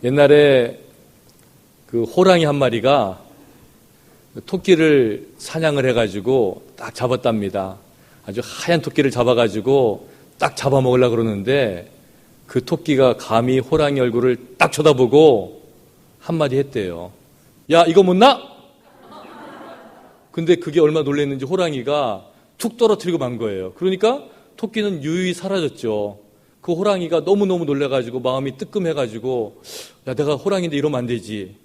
옛날에 그 호랑이 한 마리가 토끼를 사냥을 해가지고 딱 잡았답니다. 아주 하얀 토끼를 잡아가지고 딱 잡아먹으려고 그러는데 그 토끼가 감히 호랑이 얼굴을 딱 쳐다보고 한마디 했대요. 야, 이거 못 나? 근데 그게 얼마나 놀랐는지 호랑이가 툭 떨어뜨리고 만 거예요. 그러니까 토끼는 유유히 사라졌죠. 그 호랑이가 너무너무 놀라가지고 마음이 뜨끔해가지고 야, 내가 호랑이인데 이러면 안 되지.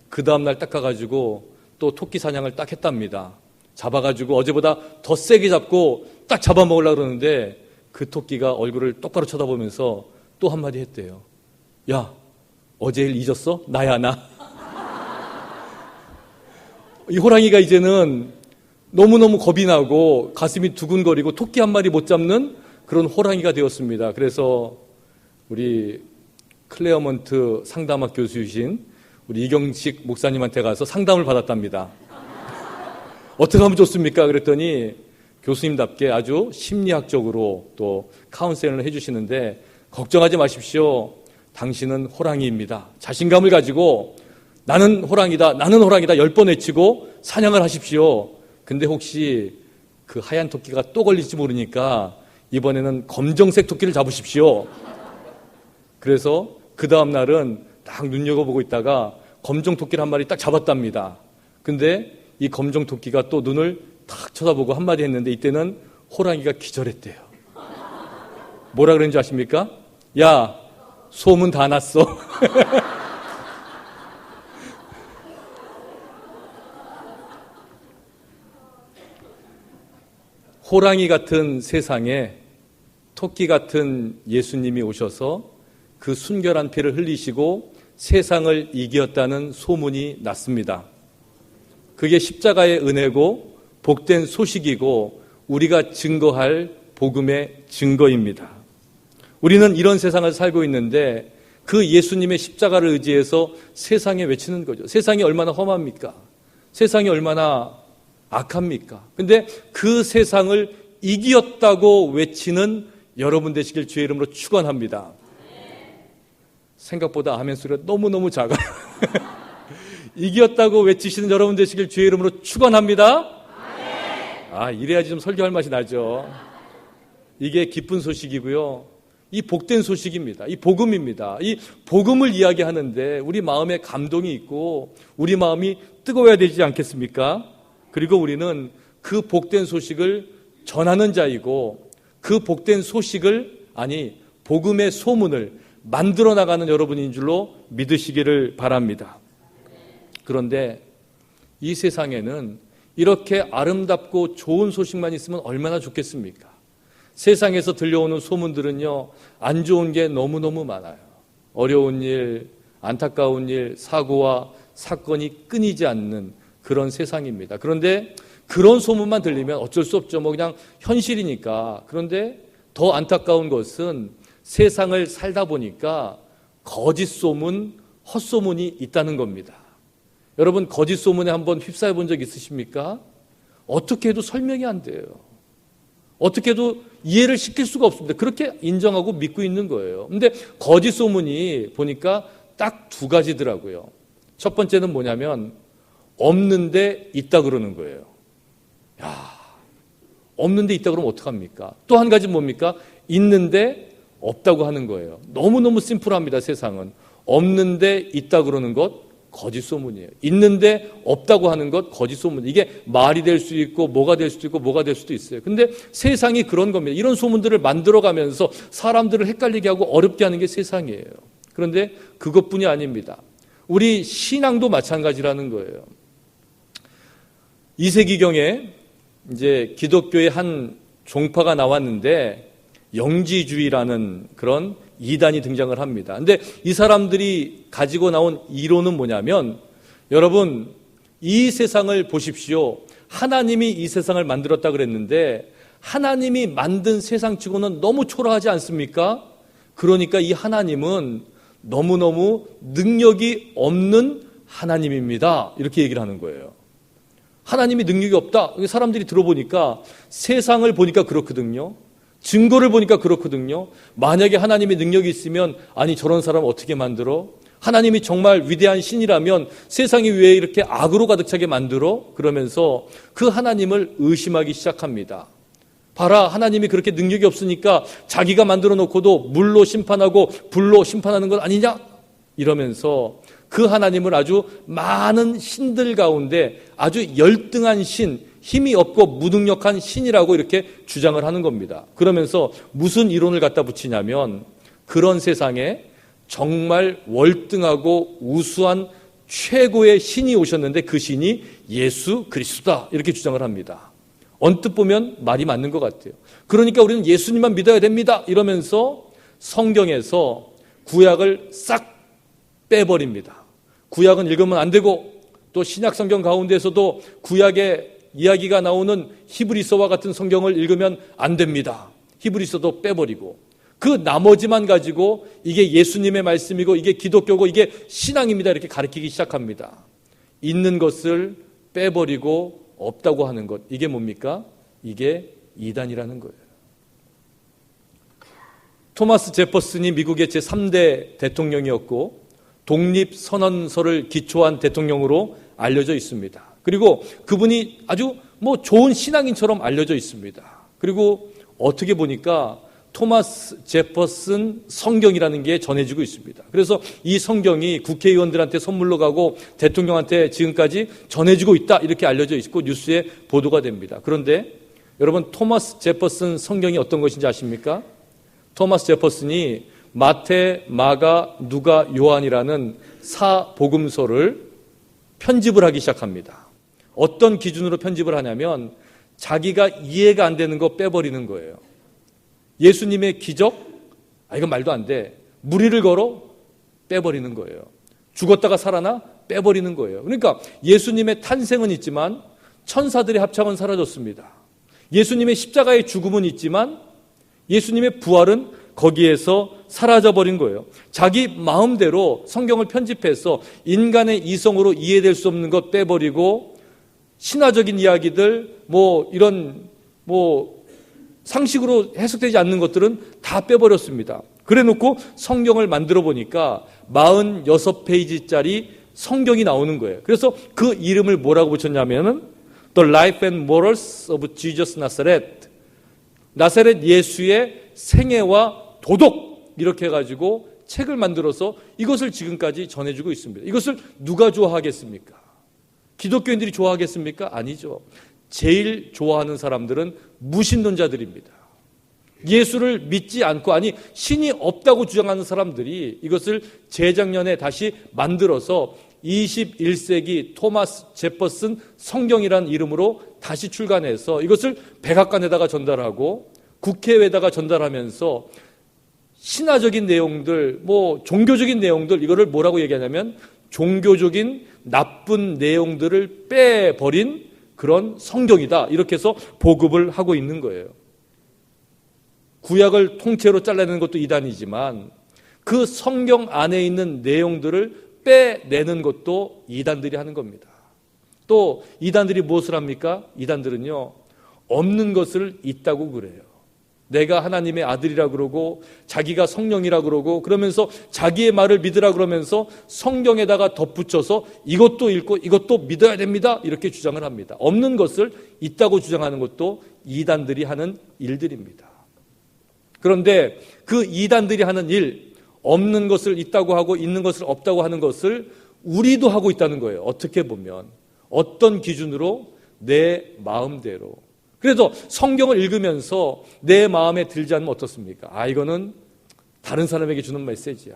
그 다음날 딱 가가지고 또 토끼 사냥을 딱 했답니다. 잡아가지고 어제보다 더 세게 잡고 딱 잡아먹으려고 그러는데 그 토끼가 얼굴을 똑바로 쳐다보면서 또 한마디 했대요. 야, 어제 일 잊었어? 나야, 나. 이 호랑이가 이제는 너무너무 겁이 나고 가슴이 두근거리고 토끼 한 마리 못 잡는 그런 호랑이가 되었습니다. 그래서 우리 클레어먼트 상담학 교수이신 우리 이경식 목사님한테 가서 상담을 받았답니다. 어떻게 하면 좋습니까? 그랬더니 교수님답게 아주 심리학적으로 또 카운셀링을 해주시는데 걱정하지 마십시오. 당신은 호랑이입니다. 자신감을 가지고 나는 호랑이다, 나는 호랑이다 10번 외치고 사냥을 하십시오. 근데 혹시 그 하얀 토끼가 또 걸릴지 모르니까 이번에는 검정색 토끼를 잡으십시오. 그래서 그 다음 날은 딱 눈여겨보고 있다가 검정 토끼를 한 마리 딱 잡았답니다. 근데 이 검정 토끼가 또 눈을 탁 쳐다보고 한마디 했는데 이때는 호랑이가 기절했대요. 뭐라 그랬는지 아십니까? 야, 소문 다 났어. 호랑이 같은 세상에 토끼 같은 예수님이 오셔서 그 순결한 피를 흘리시고 세상을 이겼다는 소문이 났습니다. 그게 십자가의 은혜고 복된 소식이고 우리가 증거할 복음의 증거입니다. 우리는 이런 세상을 살고 있는데 그 예수님의 십자가를 의지해서 세상에 외치는 거죠. 세상이 얼마나 험합니까? 세상이 얼마나 악합니까? 근데 그 세상을 이겼다고 외치는 여러분 되시길 주의 이름으로 축원합니다. 생각보다 아멘 소리가 너무너무 작아요. 이겼다고 외치시는 여러분 되시길 주의 이름으로 축원합니다. 이래야지 좀 설교할 맛이 나죠. 이게 기쁜 소식이고요. 이 복된 소식입니다. 이 복음입니다. 이 복음을 이야기하는데 우리 마음에 감동이 있고 우리 마음이 뜨거워야 되지 않겠습니까? 그리고 우리는 그 복된 소식을 전하는 자이고 그 복된 소식을 복음의 소문을 만들어 나가는 여러분인 줄로 믿으시기를 바랍니다. 그런데 이 세상에는 이렇게 아름답고 좋은 소식만 있으면 얼마나 좋겠습니까? 세상에서 들려오는 소문들은요, 안 좋은 게 너무너무 많아요. 어려운 일, 안타까운 일, 사고와 사건이 끊이지 않는 그런 세상입니다. 그런데 그런 소문만 들리면 어쩔 수 없죠. 그냥 현실이니까. 그런데 더 안타까운 것은 세상을 살다 보니까 거짓 소문, 헛소문이 있다는 겁니다. 여러분, 거짓 소문에 한번 휩싸여 본 적 있으십니까? 어떻게 해도 설명이 안 돼요. 어떻게 해도 이해를 시킬 수가 없습니다. 그렇게 인정하고 믿고 있는 거예요. 근데 거짓 소문이 보니까 딱 두 가지더라고요. 첫 번째는 뭐냐면 없는데 있다 그러는 거예요. 야, 없는데 있다 그러면 어떡합니까? 또 한 가지 뭡니까? 있는데 없다고 하는 거예요. 너무너무 심플합니다, 세상은. 없는데 있다 그러는 것 거짓 소문이에요. 있는데 없다고 하는 것 거짓 소문. 이게 말이 될 수 있고 뭐가 될 수도 있고 뭐가 될 수도 있어요. 근데 세상이 그런 겁니다. 이런 소문들을 만들어가면서 사람들을 헷갈리게 하고 어렵게 하는 게 세상이에요. 그런데 그것뿐이 아닙니다. 우리 신앙도 마찬가지라는 거예요. 2세기경에 이제 기독교의 한 종파가 나왔는데 영지주의라는 그런 이단이 등장을 합니다. 근데 이 사람들이 가지고 나온 이론은 뭐냐면, 여러분, 이 세상을 보십시오. 하나님이 이 세상을 만들었다 그랬는데 하나님이 만든 세상치고는 너무 초라하지 않습니까? 그러니까 이 하나님은 너무너무 능력이 없는 하나님입니다. 이렇게 얘기를 하는 거예요. 하나님이 능력이 없다. 사람들이 들어보니까 세상을 보니까 그렇거든요. 증거를 보니까 그렇거든요. 만약에 하나님의 능력이 있으면 저런 사람 어떻게 만들어? 하나님이 정말 위대한 신이라면 세상이 왜 이렇게 악으로 가득 차게 만들어? 그러면서 그 하나님을 의심하기 시작합니다. 봐라, 하나님이 그렇게 능력이 없으니까 자기가 만들어 놓고도 물로 심판하고 불로 심판하는 것 아니냐? 이러면서 그 하나님을 아주 많은 신들 가운데 아주 열등한 신, 힘이 없고 무능력한 신이라고 이렇게 주장을 하는 겁니다. 그러면서 무슨 이론을 갖다 붙이냐면 그런 세상에 정말 월등하고 우수한 최고의 신이 오셨는데 그 신이 예수 그리스도다 이렇게 주장을 합니다. 언뜻 보면 말이 맞는 것 같아요. 그러니까 우리는 예수님만 믿어야 됩니다 이러면서 성경에서 구약을 싹 빼버립니다. 구약은 읽으면 안 되고 또 신약 성경 가운데서도 구약의 이야기가 나오는 히브리서와 같은 성경을 읽으면 안 됩니다. 히브리서도 빼버리고 그 나머지만 가지고 이게 예수님의 말씀이고 이게 기독교고 이게 신앙입니다 이렇게 가르치기 시작합니다. 있는 것을 빼버리고 없다고 하는 것, 이게 뭡니까? 이게 이단이라는 거예요. 토마스 제퍼슨이 미국의 제3대 대통령이었고 독립선언서를 기초한 대통령으로 알려져 있습니다. 그리고 그분이 아주 좋은 신앙인처럼 알려져 있습니다. 그리고 어떻게 보니까 토마스 제퍼슨 성경이라는 게 전해지고 있습니다. 그래서 이 성경이 국회의원들한테 선물로 가고 대통령한테 지금까지 전해지고 있다 이렇게 알려져 있고 뉴스에 보도가 됩니다. 그런데 여러분 토마스 제퍼슨 성경이 어떤 것인지 아십니까? 토마스 제퍼슨이 마태, 마가, 누가, 요한이라는 사복음서를 편집을 하기 시작합니다. 어떤 기준으로 편집을 하냐면 자기가 이해가 안 되는 거 빼버리는 거예요. 예수님의 기적? 이건 말도 안 돼. 무리를 걸어? 빼버리는 거예요. 죽었다가 살아나? 빼버리는 거예요. 그러니까 예수님의 탄생은 있지만 천사들의 합창은 사라졌습니다. 예수님의 십자가의 죽음은 있지만 예수님의 부활은 거기에서 사라져버린 거예요. 자기 마음대로 성경을 편집해서 인간의 이성으로 이해될 수 없는 것 빼버리고 신화적인 이야기들 이런 상식으로 해석되지 않는 것들은 다 빼버렸습니다. 그래놓고 성경을 만들어 보니까 46페이지짜리 성경이 나오는 거예요. 그래서 그 이름을 뭐라고 붙였냐면은 The Life and Morals of Jesus Nazareth, 나사렛 예수의 생애와 도덕, 이렇게 해가지고 책을 만들어서 이것을 지금까지 전해주고 있습니다. 이것을 누가 좋아하겠습니까? 기독교인들이 좋아하겠습니까? 아니죠. 제일 좋아하는 사람들은 무신론자들입니다. 예수를 믿지 않고 신이 없다고 주장하는 사람들이 이것을 재작년에 다시 만들어서 21세기 토마스 제퍼슨 성경이라는 이름으로 다시 출간해서 이것을 백악관에다가 전달하고 국회에다가 전달하면서 신화적인 내용들, 종교적인 내용들, 이거를 뭐라고 얘기하냐면 종교적인 나쁜 내용들을 빼버린 그런 성경이다. 이렇게 해서 보급을 하고 있는 거예요. 구약을 통째로 잘라내는 것도 이단이지만 그 성경 안에 있는 내용들을 빼내는 것도 이단들이 하는 겁니다. 또 이단들이 무엇을 합니까? 이단들은요, 없는 것을 있다고 그래요. 내가 하나님의 아들이라 그러고 자기가 성령이라 그러고 그러면서 자기의 말을 믿으라 그러면서 성경에다가 덧붙여서 이것도 읽고 이것도 믿어야 됩니다. 이렇게 주장을 합니다. 없는 것을 있다고 주장하는 것도 이단들이 하는 일들입니다. 그런데 그 이단들이 하는 일, 없는 것을 있다고 하고 있는 것을 없다고 하는 것을 우리도 하고 있다는 거예요. 어떻게 보면 어떤 기준으로? 내 마음대로. 그래서 성경을 읽으면서 내 마음에 들지 않으면 어떻습니까? 이거는 다른 사람에게 주는 메시지야.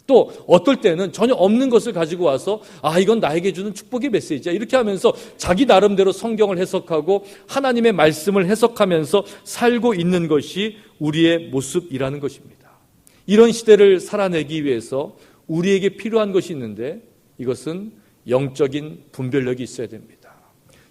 또 어떨 때는 전혀 없는 것을 가지고 와서 이건 나에게 주는 축복의 메시지야. 이렇게 하면서 자기 나름대로 성경을 해석하고 하나님의 말씀을 해석하면서 살고 있는 것이 우리의 모습이라는 것입니다. 이런 시대를 살아내기 위해서 우리에게 필요한 것이 있는데 이것은 영적인 분별력이 있어야 됩니다.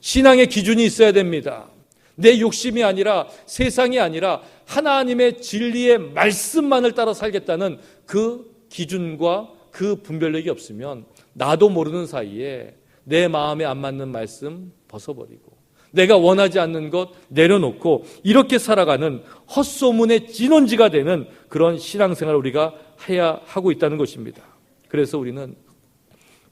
신앙의 기준이 있어야 됩니다. 내 욕심이 아니라 세상이 아니라 하나님의 진리의 말씀만을 따라 살겠다는 그 기준과 그 분별력이 없으면 나도 모르는 사이에 내 마음에 안 맞는 말씀 벗어버리고 내가 원하지 않는 것 내려놓고 이렇게 살아가는 헛소문의 진원지가 되는 그런 신앙생활을 우리가 해야 하고 있다는 것입니다. 그래서 우리는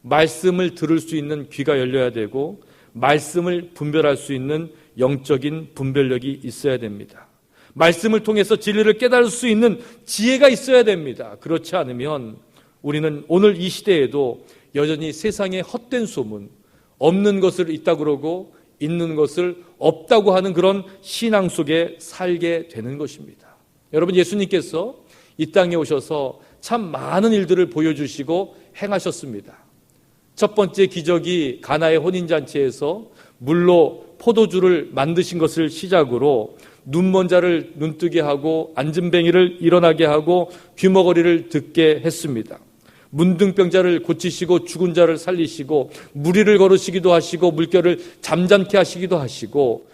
말씀을 들을 수 있는 귀가 열려야 되고 말씀을 분별할 수 있는 영적인 분별력이 있어야 됩니다. 말씀을 통해서 진리를 깨달을 수 있는 지혜가 있어야 됩니다. 그렇지 않으면 우리는 오늘 이 시대에도 여전히 세상의 헛된 소문, 없는 것을 있다고 그러고 있는 것을 없다고 하는 그런 신앙 속에 살게 되는 것입니다. 여러분, 예수님께서 이 땅에 오셔서 참 많은 일들을 보여주시고 행하셨습니다. 첫 번째 기적이 가나의 혼인잔치에서 물로 포도주를 만드신 것을 시작으로 눈먼 자를 눈뜨게 하고 앉은뱅이를 일어나게 하고 귀머거리를 듣게 했습니다. 문둥병자를 고치시고 죽은 자를 살리시고 무리를 걸으시기도 하시고 물결을 잠잠케 하시기도 하시고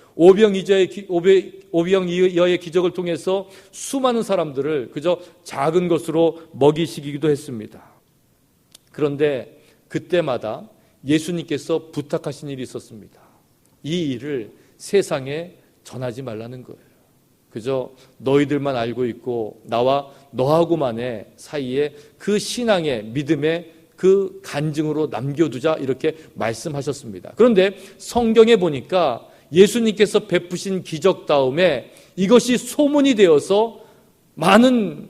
오병이어의 기적을 통해서 수많은 사람들을 그저 작은 것으로 먹이시기도 했습니다. 그런데 그때마다 예수님께서 부탁하신 일이 있었습니다. 이 일을 세상에 전하지 말라는 거예요. 그저 너희들만 알고 있고 나와 너하고만의 사이에 그 신앙의 믿음의 그 간증으로 남겨두자, 이렇게 말씀하셨습니다. 그런데 성경에 보니까 예수님께서 베푸신 기적 다음에 이것이 소문이 되어서 많은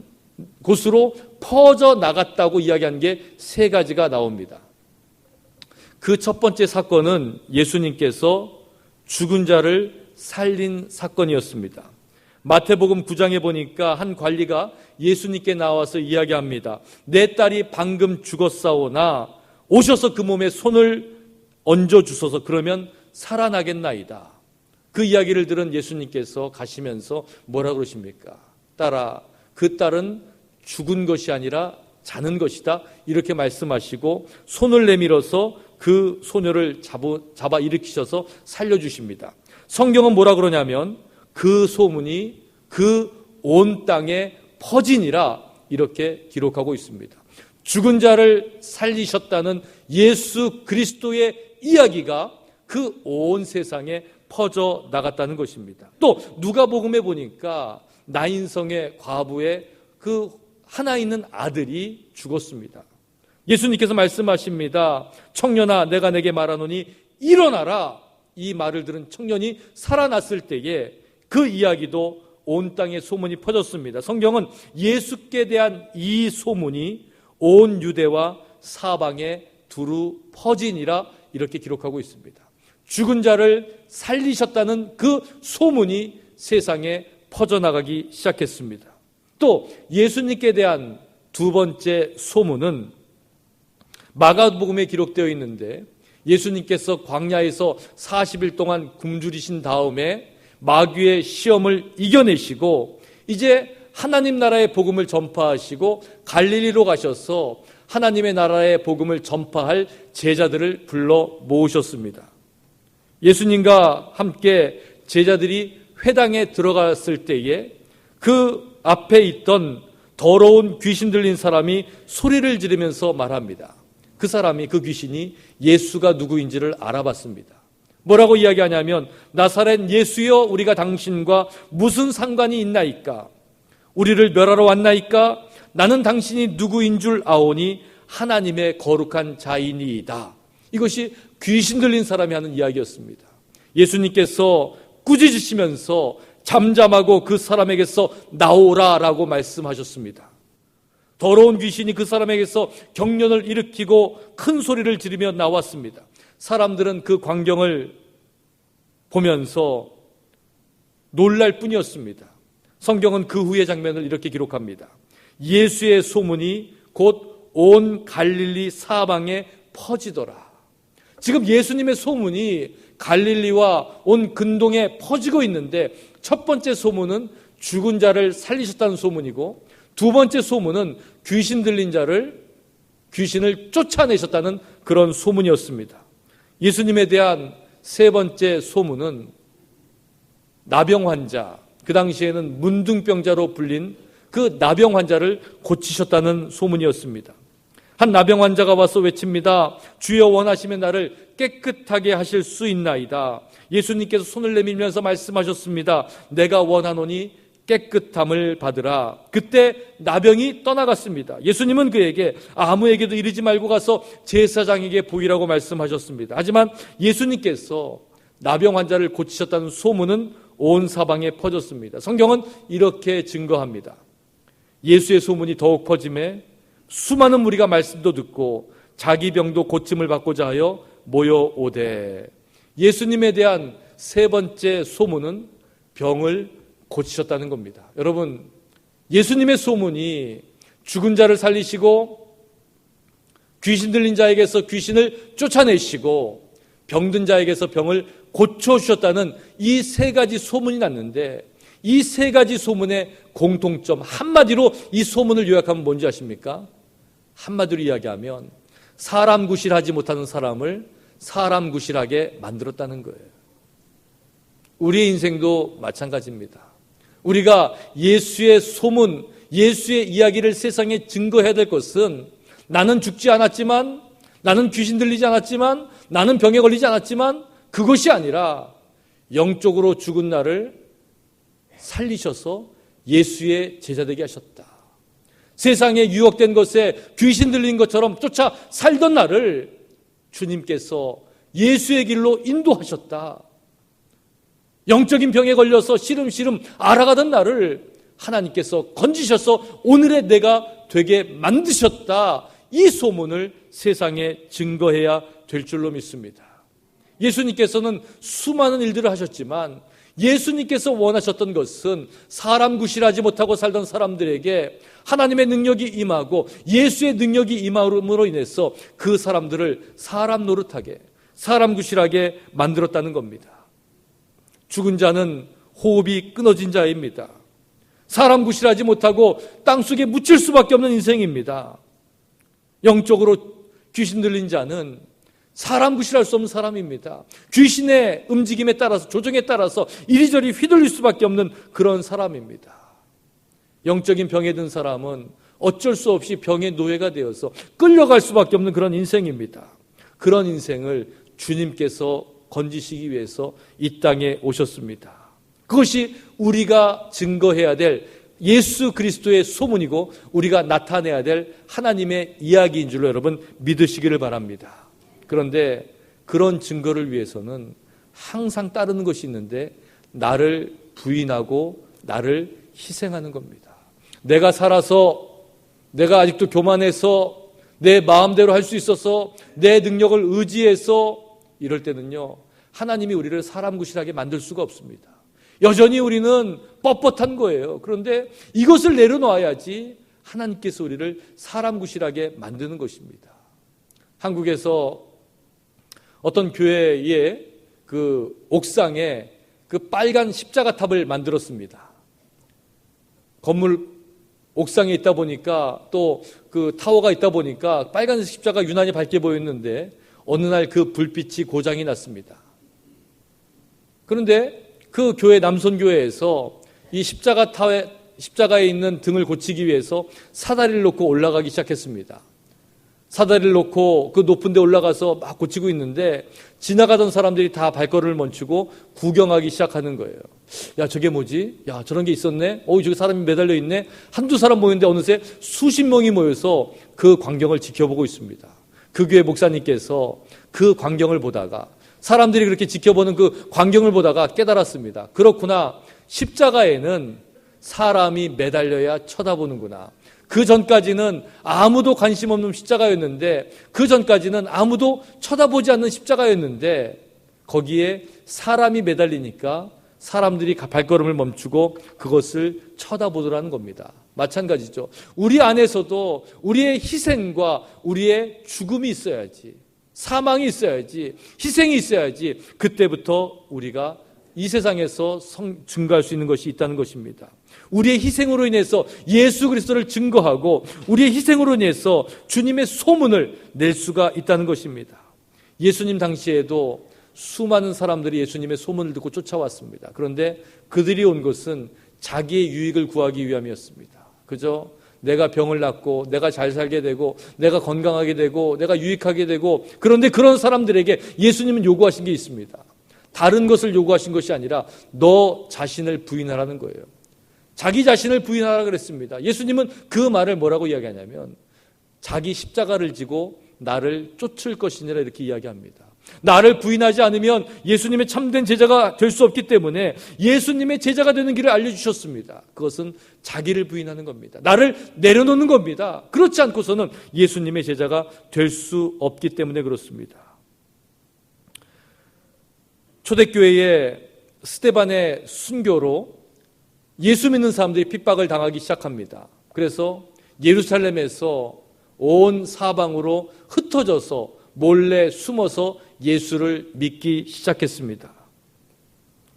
곳으로 퍼져 나갔다고 이야기한 게 세 가지가 나옵니다. 그 첫 번째 사건은 예수님께서 죽은 자를 살린 사건이었습니다. 마태복음 9장에 보니까 한 관리가 예수님께 나와서 이야기합니다. 내 딸이 방금 죽었사오나 오셔서 그 몸에 손을 얹어주소서, 그러면 살아나겠나이다. 그 이야기를 들은 예수님께서 가시면서 뭐라 그러십니까? 딸아, 그 딸은 죽은 것이 아니라 자는 것이다, 이렇게 말씀하시고 손을 내밀어서 그 소녀를 잡아 일으키셔서 살려주십니다. 성경은 뭐라 그러냐면 그 소문이 그 온 땅에 퍼지니라, 이렇게 기록하고 있습니다. 죽은 자를 살리셨다는 예수 그리스도의 이야기가 그 온 세상에 퍼져 나갔다는 것입니다. 또 누가복음에 보니까 나인성의 과부의 그 하나 있는 아들이 죽었습니다. 예수님께서 말씀하십니다. 청년아, 내가 내게 말하노니 일어나라. 이 말을 들은 청년이 살아났을 때에 그 이야기도 온 땅에 소문이 퍼졌습니다. 성경은 예수께 대한 이 소문이 온 유대와 사방에 두루 퍼지니라, 이렇게 기록하고 있습니다. 죽은 자를 살리셨다는 그 소문이 세상에 퍼져나가기 시작했습니다. 또 예수님께 대한 두 번째 소문은 마가복음에 기록되어 있는데, 예수님께서 광야에서 40일 동안 굶주리신 다음에 마귀의 시험을 이겨내시고 이제 하나님 나라의 복음을 전파하시고 갈릴리로 가셔서 하나님의 나라의 복음을 전파할 제자들을 불러 모으셨습니다. 예수님과 함께 제자들이 회당에 들어갔을 때에 그 앞에 있던 더러운 귀신 들린 사람이 소리를 지르면서 말합니다. 그 사람이, 그 귀신이 예수가 누구인지를 알아봤습니다. 뭐라고 이야기하냐면, 나사렛 예수여, 우리가 당신과 무슨 상관이 있나이까? 우리를 멸하러 왔나이까? 나는 당신이 누구인 줄 아오니 하나님의 거룩한 자이니이다. 이것이 귀신 들린 사람이 하는 이야기였습니다. 예수님께서 꾸짖으시면서 잠잠하고 그 사람에게서 나오라라고 말씀하셨습니다. 더러운 귀신이 그 사람에게서 경련을 일으키고 큰 소리를 지르며 나왔습니다. 사람들은 그 광경을 보면서 놀랄 뿐이었습니다. 성경은 그 후의 장면을 이렇게 기록합니다. 예수의 소문이 곧 온 갈릴리 사방에 퍼지더라. 지금 예수님의 소문이 갈릴리와 온 근동에 퍼지고 있는데, 첫 번째 소문은 죽은 자를 살리셨다는 소문이고, 두 번째 소문은 귀신 들린 자를, 귀신을 쫓아내셨다는 그런 소문이었습니다. 예수님에 대한 세 번째 소문은 나병 환자, 그 당시에는 문둥병자로 불린 그 나병 환자를 고치셨다는 소문이었습니다. 한 나병 환자가 와서 외칩니다. 주여, 원하시면 나를 깨끗하게 하실 수 있나이다. 예수님께서 손을 내밀면서 말씀하셨습니다. 내가 원하노니 깨끗함을 받으라. 그때 나병이 떠나갔습니다. 예수님은 그에게 아무에게도 이르지 말고 가서 제사장에게 보이라고 말씀하셨습니다. 하지만 예수님께서 나병 환자를 고치셨다는 소문은 온 사방에 퍼졌습니다. 성경은 이렇게 증거합니다. 예수의 소문이 더욱 퍼짐에 수많은 무리가 말씀도 듣고 자기 병도 고침을 받고자 하여 모여오되. 예수님에 대한 세 번째 소문은 병을 고치셨다는 겁니다. 여러분, 예수님의 소문이 죽은 자를 살리시고 귀신 들린 자에게서 귀신을 쫓아내시고 병든 자에게서 병을 고쳐주셨다는 이 세 가지 소문이 났는데, 이 세 가지 소문의 공통점, 한마디로 이 소문을 요약하면 뭔지 아십니까? 한마디로 이야기하면 사람 구실하지 못하는 사람을 사람 구실하게 만들었다는 거예요. 우리의 인생도 마찬가지입니다. 우리가 예수의 소문, 예수의 이야기를 세상에 증거해야 될 것은, 나는 죽지 않았지만, 나는 귀신 들리지 않았지만, 나는 병에 걸리지 않았지만, 그것이 아니라 영적으로 죽은 나를 살리셔서 예수의 제자되게 하셨다. 세상에 유혹된 것에 귀신 들린 것처럼 쫓아 살던 나를 주님께서 예수의 길로 인도하셨다. 영적인 병에 걸려서 시름시름 알아가던 나를 하나님께서 건지셔서 오늘의 내가 되게 만드셨다. 이 소문을 세상에 증거해야 될 줄로 믿습니다. 예수님께서는 수많은 일들을 하셨지만 예수님께서 원하셨던 것은 사람 구실하지 못하고 살던 사람들에게 하나님의 능력이 임하고 예수의 능력이 임함으로 인해서 그 사람들을 사람 노릇하게, 사람 구실하게 만들었다는 겁니다. 죽은 자는 호흡이 끊어진 자입니다. 사람 구실하지 못하고 땅속에 묻힐 수밖에 없는 인생입니다. 영적으로 귀신 들린 자는 사람 구실할 수 없는 사람입니다. 귀신의 움직임에 따라서, 조정에 따라서 이리저리 휘둘릴 수밖에 없는 그런 사람입니다. 영적인 병에 든 사람은 어쩔 수 없이 병의 노예가 되어서 끌려갈 수밖에 없는 그런 인생입니다. 그런 인생을 주님께서 건지시기 위해서 이 땅에 오셨습니다. 그것이 우리가 증거해야 될 예수 그리스도의 소문이고 우리가 나타내야 될 하나님의 이야기인 줄로 여러분 믿으시기를 바랍니다. 그런데 그런 증거를 위해서는 항상 따르는 것이 있는데, 나를 부인하고 나를 희생하는 겁니다. 내가 살아서, 내가 아직도 교만해서, 내 마음대로 할 수 있어서, 내 능력을 의지해서 이럴 때는요, 하나님이 우리를 사람 구실하게 만들 수가 없습니다. 여전히 우리는 뻣뻣한 거예요. 그런데 이것을 내려놓아야지 하나님께서 우리를 사람 구실하게 만드는 것입니다. 한국에서 어떤 교회의 그 옥상에 그 빨간 십자가 탑을 만들었습니다. 건물 옥상에 있다 보니까, 또 그 타워가 있다 보니까 빨간 십자가 유난히 밝게 보였는데 어느 날 그 불빛이 고장이 났습니다. 그런데 그 교회, 남손교회에서 이 십자가에 있는 등을 고치기 위해서 사다리를 놓고 올라가기 시작했습니다. 사다리를 놓고 그 높은 데 올라가서 막 고치고 있는데 지나가던 사람들이 다 발걸음을 멈추고 구경하기 시작하는 거예요. 야, 저게 뭐지? 야, 저런 게 있었네? 저기 사람이 매달려 있네? 한두 사람 모였는데 어느새 수십 명이 모여서 그 광경을 지켜보고 있습니다. 그 교회 목사님께서 그 광경을 보다가, 사람들이 그렇게 지켜보는 그 광경을 보다가 깨달았습니다. 그렇구나. 십자가에는 사람이 매달려야 쳐다보는구나. 그 전까지는 아무도 관심 없는 십자가였는데, 그 전까지는 아무도 쳐다보지 않는 십자가였는데, 거기에 사람이 매달리니까 사람들이 발걸음을 멈추고 그것을 쳐다보더라는 겁니다. 마찬가지죠. 우리 안에서도 우리의 희생과 우리의 죽음이 있어야지, 사망이 있어야지, 희생이 있어야지, 그때부터 우리가 이 세상에서 증거할 수 있는 것이 있다는 것입니다. 우리의 희생으로 인해서 예수 그리스도를 증거하고 우리의 희생으로 인해서 주님의 소문을 낼 수가 있다는 것입니다. 예수님 당시에도 수많은 사람들이 예수님의 소문을 듣고 쫓아왔습니다. 그런데 그들이 온 것은 자기의 유익을 구하기 위함이었습니다. 그죠? 내가 병을 낫고 내가 잘 살게 되고 내가 건강하게 되고 내가 유익하게 되고, 그런데 그런 사람들에게 예수님은 요구하신 게 있습니다. 다른 것을 요구하신 것이 아니라 너 자신을 부인하라는 거예요. 자기 자신을 부인하라 그랬습니다. 예수님은 그 말을 뭐라고 이야기하냐면 자기 십자가를 지고 나를 쫓을 것이니라 이렇게 이야기합니다. 나를 부인하지 않으면 예수님의 참된 제자가 될 수 없기 때문에 예수님의 제자가 되는 길을 알려주셨습니다. 그것은 자기를 부인하는 겁니다. 나를 내려놓는 겁니다. 그렇지 않고서는 예수님의 제자가 될 수 없기 때문에 그렇습니다. 초대교회의 스데반의 순교로 예수 믿는 사람들이 핍박을 당하기 시작합니다. 그래서 예루살렘에서 온 사방으로 흩어져서 몰래 숨어서 예수를 믿기 시작했습니다.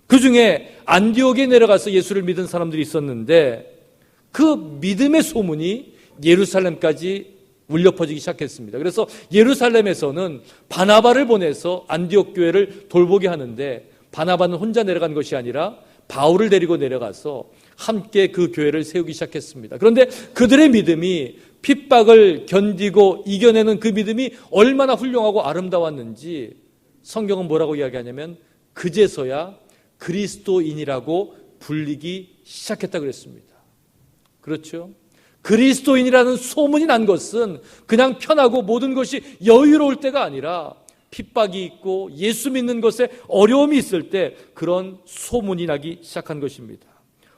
그 중에 안디옥에 내려가서 예수를 믿은 사람들이 있었는데 그 믿음의 소문이 예루살렘까지 울려 퍼지기 시작했습니다. 그래서 예루살렘에서는 바나바를 보내서 안디옥 교회를 돌보게 하는데 바나바는 혼자 내려간 것이 아니라 바울을 데리고 내려가서 함께 그 교회를 세우기 시작했습니다. 그런데 그들의 믿음이 핍박을 견디고 이겨내는 그 믿음이 얼마나 훌륭하고 아름다웠는지 성경은 뭐라고 이야기하냐면 그제서야 그리스도인이라고 불리기 시작했다 그랬습니다. 그렇죠? 그리스도인이라는 소문이 난 것은 그냥 편하고 모든 것이 여유로울 때가 아니라 핍박이 있고 예수 믿는 것에 어려움이 있을 때 그런 소문이 나기 시작한 것입니다.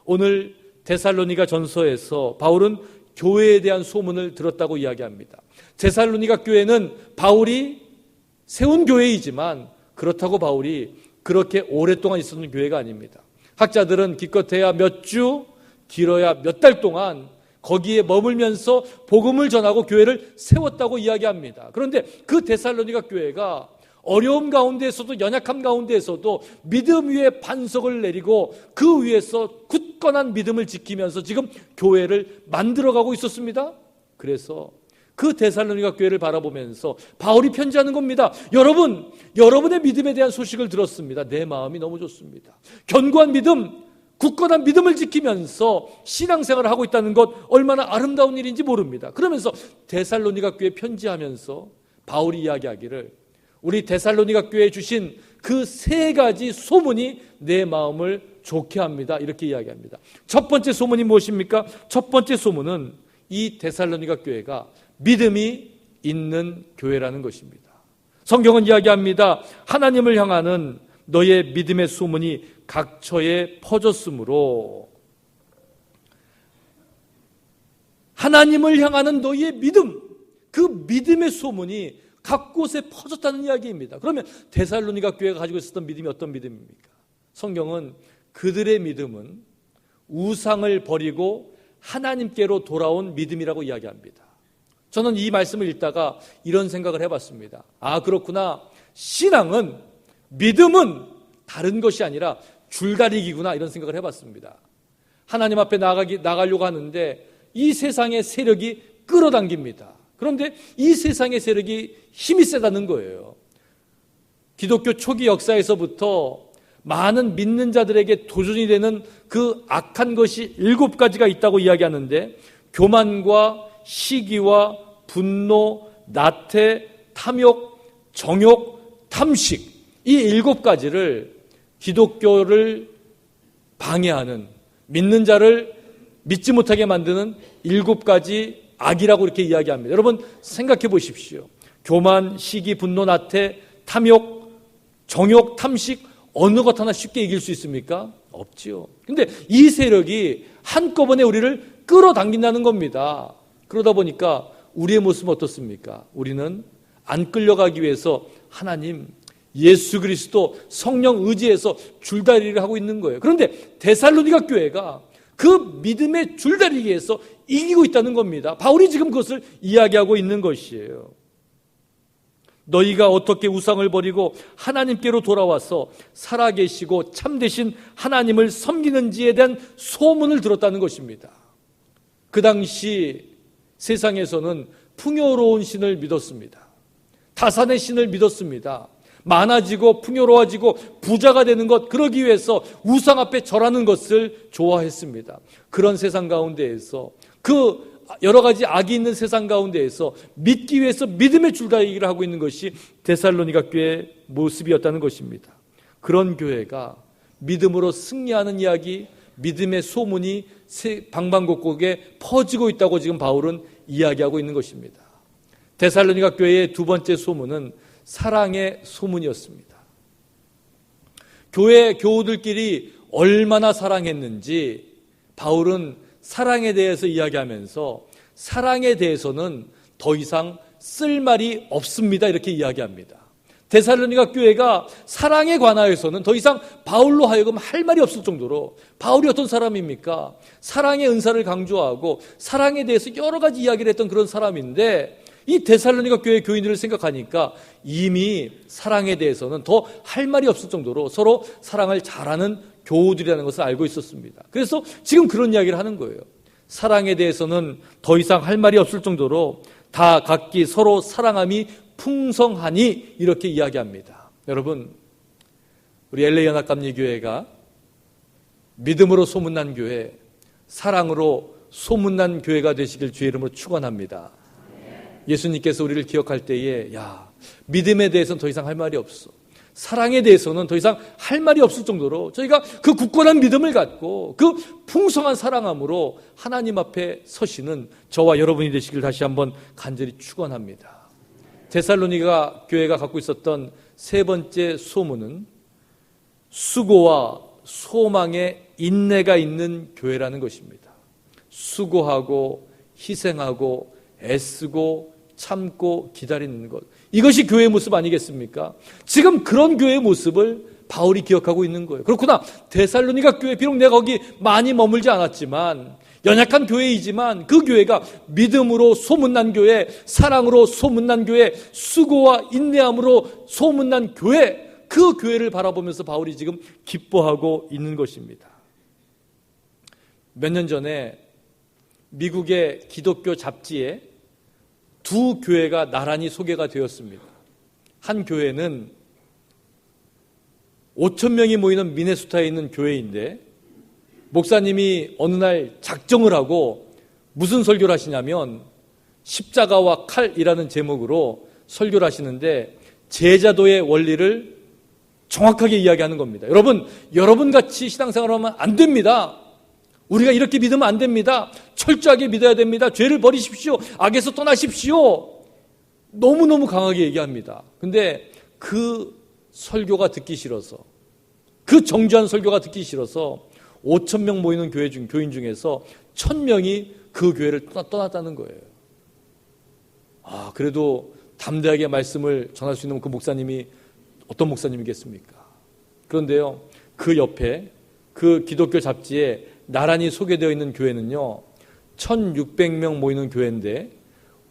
오늘 데살로니가 전서에서 바울은 교회에 대한 소문을 들었다고 이야기합니다. 데살로니가 교회는 바울이 세운 교회이지만 그렇다고 바울이 그렇게 오랫동안 있었던 교회가 아닙니다. 학자들은 기껏해야 몇 주, 길어야 몇 달 동안 거기에 머물면서 복음을 전하고 교회를 세웠다고 이야기합니다. 그런데 그 데살로니가 교회가 어려움 가운데에서도 연약함 가운데에서도 믿음 위에 반석을 내리고 그 위에서 굳건한 믿음을 지키면서 지금 교회를 만들어가고 있었습니다. 그래서 그 데살로니가 교회를 바라보면서 바울이 편지하는 겁니다. 여러분, 여러분의 믿음에 대한 소식을 들었습니다. 내 마음이 너무 좋습니다. 견고한 믿음, 굳건한 믿음을 지키면서 신앙생활을 하고 있다는 것 얼마나 아름다운 일인지 모릅니다. 그러면서 데살로니가 교회에 편지하면서 바울이 이야기하기를 우리 데살로니가 교회에 주신 그 세 가지 소문이 내 마음을 좋게 합니다. 이렇게 이야기합니다. 첫 번째 소문이 무엇입니까? 첫 번째 소문은 이 데살로니가 교회가 믿음이 있는 교회라는 것입니다. 성경은 이야기합니다. 하나님을 향하는 너의 믿음의 소문이 각처에 퍼졌으므로 하나님을 향하는 너의 믿음, 그 믿음의 소문이 각 곳에 퍼졌다는 이야기입니다. 그러면 데살로니가 교회가 가지고 있었던 믿음이 어떤 믿음입니까? 성경은 그들의 믿음은 우상을 버리고 하나님께로 돌아온 믿음이라고 이야기합니다. 저는 이 말씀을 읽다가 이런 생각을 해봤습니다. 아, 그렇구나. 신앙은, 믿음은 다른 것이 아니라 줄다리기구나, 이런 생각을 해봤습니다. 하나님 앞에 나가려고 하는데 이 세상의 세력이 끌어당깁니다. 그런데 이 세상의 세력이 힘이 세다는 거예요. 기독교 초기 역사에서부터 많은 믿는 자들에게 도전이 되는 그 악한 것이 7가지가 있다고 이야기하는데 교만과 시기와 분노, 나태, 탐욕, 정욕, 탐식, 이 7가지를 기독교를 방해하는, 믿는 자를 믿지 못하게 만드는 7가지 악이라고 이렇게 이야기합니다. 여러분 생각해 보십시오. 교만, 시기, 분노, 나태, 탐욕, 정욕, 탐식, 어느 것 하나 쉽게 이길 수 있습니까? 없지요. 근데 이 세력이 한꺼번에 우리를 끌어당긴다는 겁니다. 그러다 보니까 우리의 모습은 어떻습니까? 우리는 안 끌려가기 위해서 하나님, 예수 그리스도, 성령 의지해서 줄다리기를 하고 있는 거예요. 그런데 데살로니가 교회가 그 믿음의 줄다리기에서 이기고 있다는 겁니다. 바울이 지금 그것을 이야기하고 있는 것이에요. 너희가 어떻게 우상을 버리고 하나님께로 돌아와서 살아계시고 참되신 하나님을 섬기는지에 대한 소문을 들었다는 것입니다. 그 당시 세상에서는 풍요로운 신을 믿었습니다. 타산의 신을 믿었습니다. 많아지고 풍요로워지고 부자가 되는 것, 그러기 위해서 우상 앞에 절하는 것을 좋아했습니다. 그런 세상 가운데에서, 그 여러 가지 악이 있는 세상 가운데에서 믿기 위해서 믿음의 줄다리기를 하고 있는 것이 데살로니가 교회의 모습이었다는 것입니다. 그런 교회가 믿음으로 승리하는 이야기, 믿음의 소문이 방방곡곡에 퍼지고 있다고 지금 바울은 이야기하고 있는 것입니다. 데살로니가 교회의 두 번째 소문은 사랑의 소문이었습니다. 교회 교우들끼리 얼마나 사랑했는지 바울은 사랑에 대해서 이야기하면서 사랑에 대해서는 더 이상 쓸 말이 없습니다. 이렇게 이야기합니다. 데살로니가 교회가 사랑에 관하여서는 더 이상 바울로 하여금 할 말이 없을 정도로, 바울이 어떤 사람입니까? 사랑의 은사를 강조하고 사랑에 대해서 여러 가지 이야기를 했던 그런 사람인데, 이 데살로니가 교회 교인들을 생각하니까 이미 사랑에 대해서는 더 할 말이 없을 정도로 서로 사랑을 잘하는 교우들이라는 것을 알고 있었습니다. 그래서 지금 그런 이야기를 하는 거예요. 사랑에 대해서는 더 이상 할 말이 없을 정도로 다 각기 서로 사랑함이 풍성하니, 이렇게 이야기합니다. 여러분, 우리 LA 연합감리교회가 믿음으로 소문난 교회, 사랑으로 소문난 교회가 되시길 주의 이름으로 축원합니다. 예수님께서 우리를 기억할 때에 믿음에 대해서는 더 이상 할 말이 없어, 사랑에 대해서는 더 이상 할 말이 없을 정도로 저희가 그 굳건한 믿음을 갖고 그 풍성한 사랑함으로 하나님 앞에 서시는 저와 여러분이 되시길 다시 한번 간절히 축원합니다. 데살로니가 교회가 갖고 있었던 세 번째 소문은 수고와 소망의 인내가 있는 교회라는 것입니다. 수고하고 희생하고 애쓰고 참고 기다리는 것, 이것이 교회의 모습 아니겠습니까? 지금 그런 교회의 모습을 바울이 기억하고 있는 거예요. 그렇구나, 데살로니가 교회, 비록 내가 거기 많이 머물지 않았지만, 연약한 교회이지만 그 교회가 믿음으로 소문난 교회, 사랑으로 소문난 교회, 수고와 인내함으로 소문난 교회, 그 교회를 바라보면서 바울이 지금 기뻐하고 있는 것입니다. 몇 년 전에 미국의 기독교 잡지에 두 교회가 나란히 소개가 되었습니다. 한 교회는 5,000명이 모이는 미네소타에 있는 교회인데, 목사님이 어느 날 작정을 하고 무슨 설교를 하시냐면 십자가와 칼이라는 제목으로 설교를 하시는데, 제자도의 원리를 정확하게 이야기하는 겁니다. 여러분 같이 신앙생활을 하면 안 됩니다. 우리가 이렇게 믿으면 안 됩니다. 철저하게 믿어야 됩니다. 죄를 버리십시오. 악에서 떠나십시오. 너무너무 강하게 얘기합니다. 근데 그 설교가 듣기 싫어서, 그 정죄한 설교가 듣기 싫어서 5,000명 모이는 교인 중에서 1,000명이 그 교회를 떠났다는 거예요. 그래도 담대하게 말씀을 전할 수 있는 그 목사님이 어떤 목사님이겠습니까? 그런데요, 그 옆에 그 기독교 잡지에 나란히 소개되어 있는 교회는요, 1,600명 모이는 교회인데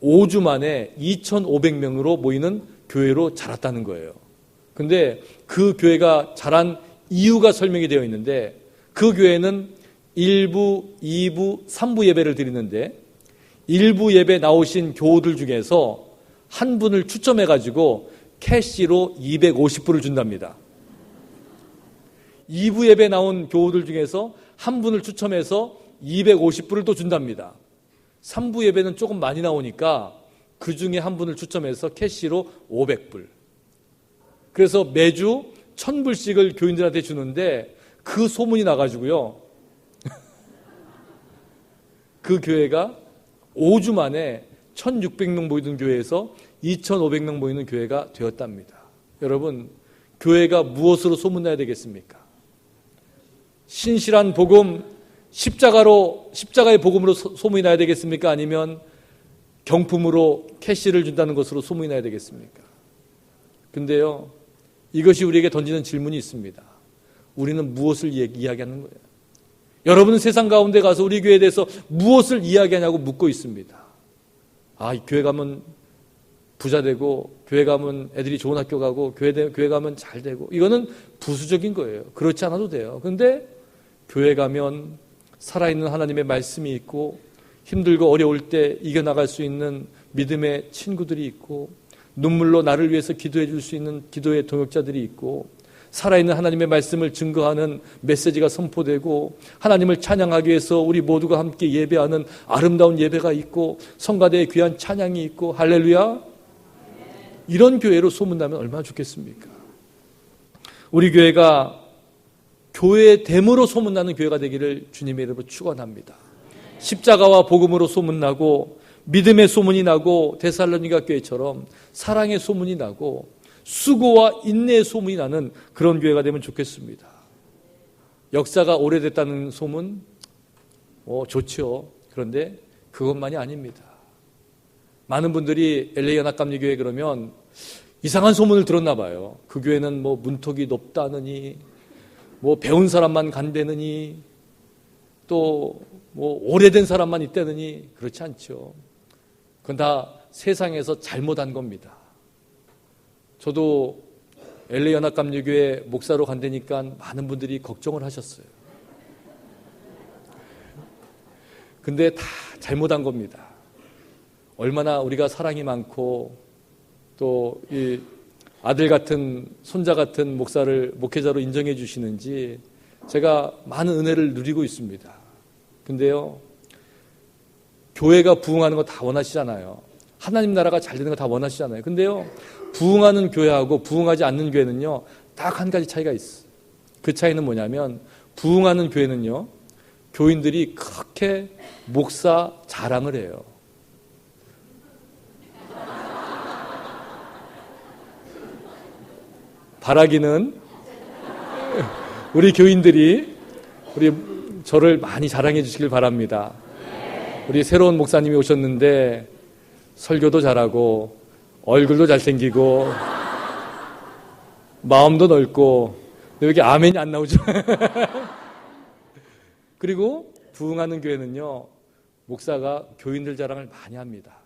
5주 만에 2,500명으로 모이는 교회로 자랐다는 거예요. 근데 그 교회가 자란 이유가 설명이 되어 있는데, 그 교회는 1부, 2부, 3부 예배를 드리는데 1부 예배 나오신 교우들 중에서 한 분을 추첨해가지고 캐시로 250불을 준답니다. 2부 예배 나온 교우들 중에서 한 분을 추첨해서 250불을 또 준답니다. 3부 예배는 조금 많이 나오니까 그 중에 한 분을 추첨해서 캐시로 500불. 그래서 매주 1,000불씩을 교인들한테 주는데, 그 소문이 나가지고요, 그 교회가 5주 만에 1,600명 모이던 교회에서 2,500명 모이는 교회가 되었답니다. 여러분, 교회가 무엇으로 소문나야 되겠습니까? 신실한 복음, 십자가의 복음으로 소문이 나야 되겠습니까? 아니면 경품으로 캐시를 준다는 것으로 소문이 나야 되겠습니까? 근데요, 이것이 우리에게 던지는 질문이 있습니다. 우리는 무엇을 이야기하는 거예요? 여러분은 세상 가운데 가서 우리 교회에 대해서 무엇을 이야기하냐고 묻고 있습니다. 이 교회 가면 부자 되고, 교회 가면 애들이 좋은 학교 가고, 교회 가면 잘 되고, 이거는 부수적인 거예요. 그렇지 않아도 돼요. 그런데 교회 가면 살아있는 하나님의 말씀이 있고, 힘들고 어려울 때 이겨나갈 수 있는 믿음의 친구들이 있고, 눈물로 나를 위해서 기도해 줄 수 있는 기도의 동역자들이 있고, 살아있는 하나님의 말씀을 증거하는 메시지가 선포되고, 하나님을 찬양하기 위해서 우리 모두가 함께 예배하는 아름다운 예배가 있고, 성가대의 귀한 찬양이 있고, 할렐루야. 이런 교회로 소문나면 얼마나 좋겠습니까? 우리 교회가 교회의 됨으로 소문나는 교회가 되기를 주님의 이름으로 축원합니다. 십자가와 복음으로 소문나고 믿음의 소문이 나고 데살로니가 교회처럼 사랑의 소문이 나고 수고와 인내의 소문이 나는 그런 교회가 되면 좋겠습니다. 역사가 오래됐다는 소문 좋죠. 그런데 그것만이 아닙니다. 많은 분들이 LA 연합감리교회 그러면 이상한 소문을 들었나 봐요. 그 교회는 뭐 문턱이 높다느니 뭐 배운 사람만 간다느니 또 뭐 오래된 사람만 있다느니 그렇지 않죠. 그건 다 세상에서 잘못한 겁니다. 저도 LA 연합감리교회 목사로 간다니까 많은 분들이 걱정을 하셨어요. 근데 다 잘못한 겁니다. 얼마나 우리가 사랑이 많고 또 이 아들 같은 손자 같은 목회자로 인정해 주시는지 제가 많은 은혜를 누리고 있습니다. 근데요, 교회가 부흥하는 거 다 원하시잖아요. 하나님 나라가 잘 되는 거 다 원하시잖아요. 근데요, 부흥하는 교회하고 부흥하지 않는 교회는요, 딱 한 가지 차이가 있어요. 그 차이는 뭐냐면 부흥하는 교회는요, 교인들이 그렇게 목사 자랑을 해요. 바라기는 우리 교인들이 저를 많이 자랑해 주시길 바랍니다. 우리 새로운 목사님이 오셨는데 설교도 잘하고 얼굴도 잘생기고 마음도 넓고 왜 이렇게 아멘이 안 나오죠? 그리고 부흥하는 교회는요, 목사가 교인들 자랑을 많이 합니다.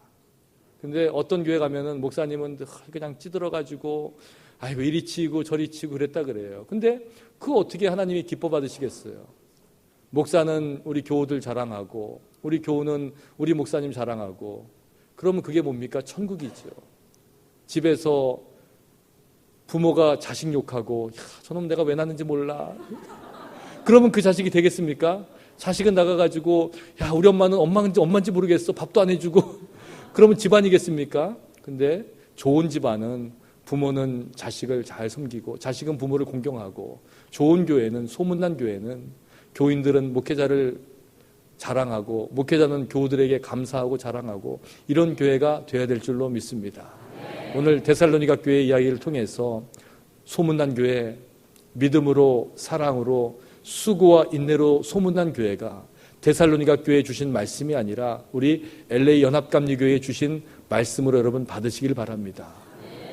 근데 어떤 교회 가면은 목사님은 그냥 찌들어가지고 아이고 이리 치고 저리 치고 그랬다 그래요. 근데 그거 어떻게 하나님이 기뻐 받으시겠어요? 목사는 우리 교우들 자랑하고 우리 교우는 우리 목사님 자랑하고 그러면 그게 뭡니까? 천국이죠. 집에서 부모가 자식 욕하고 저놈 내가 왜 낳는지 몰라. 그러면 그 자식이 되겠습니까? 자식은 나가가지고 야 우리 엄마는 엄마인지 모르겠어. 밥도 안 해주고 그러면 집안이겠습니까? 근데 좋은 집안은 부모는 자식을 잘 섬기고 자식은 부모를 공경하고 좋은 교회는 소문난 교회는 교인들은 목회자를 자랑하고 목회자는 교우들에게 감사하고 자랑하고 이런 교회가 되어야 될 줄로 믿습니다. 오늘 데살로니가 교회 이야기를 통해서 소문난 교회, 믿음으로 사랑으로 수고와 인내로 소문난 교회가 데살로니가 교회에 주신 말씀이 아니라 우리 LA 연합감리교회에 주신 말씀으로 여러분 받으시길 바랍니다.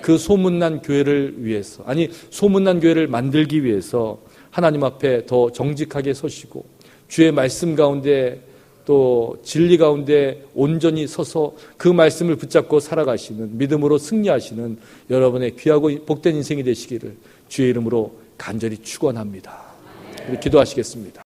그 소문난 교회를 위해서, 아니 소문난 교회를 만들기 위해서 하나님 앞에 더 정직하게 서시고 주의 말씀 가운데 또 진리 가운데 온전히 서서 그 말씀을 붙잡고 살아가시는 믿음으로 승리하시는 여러분의 귀하고 복된 인생이 되시기를 주의 이름으로 간절히 축원합니다. 우리 기도하시겠습니다.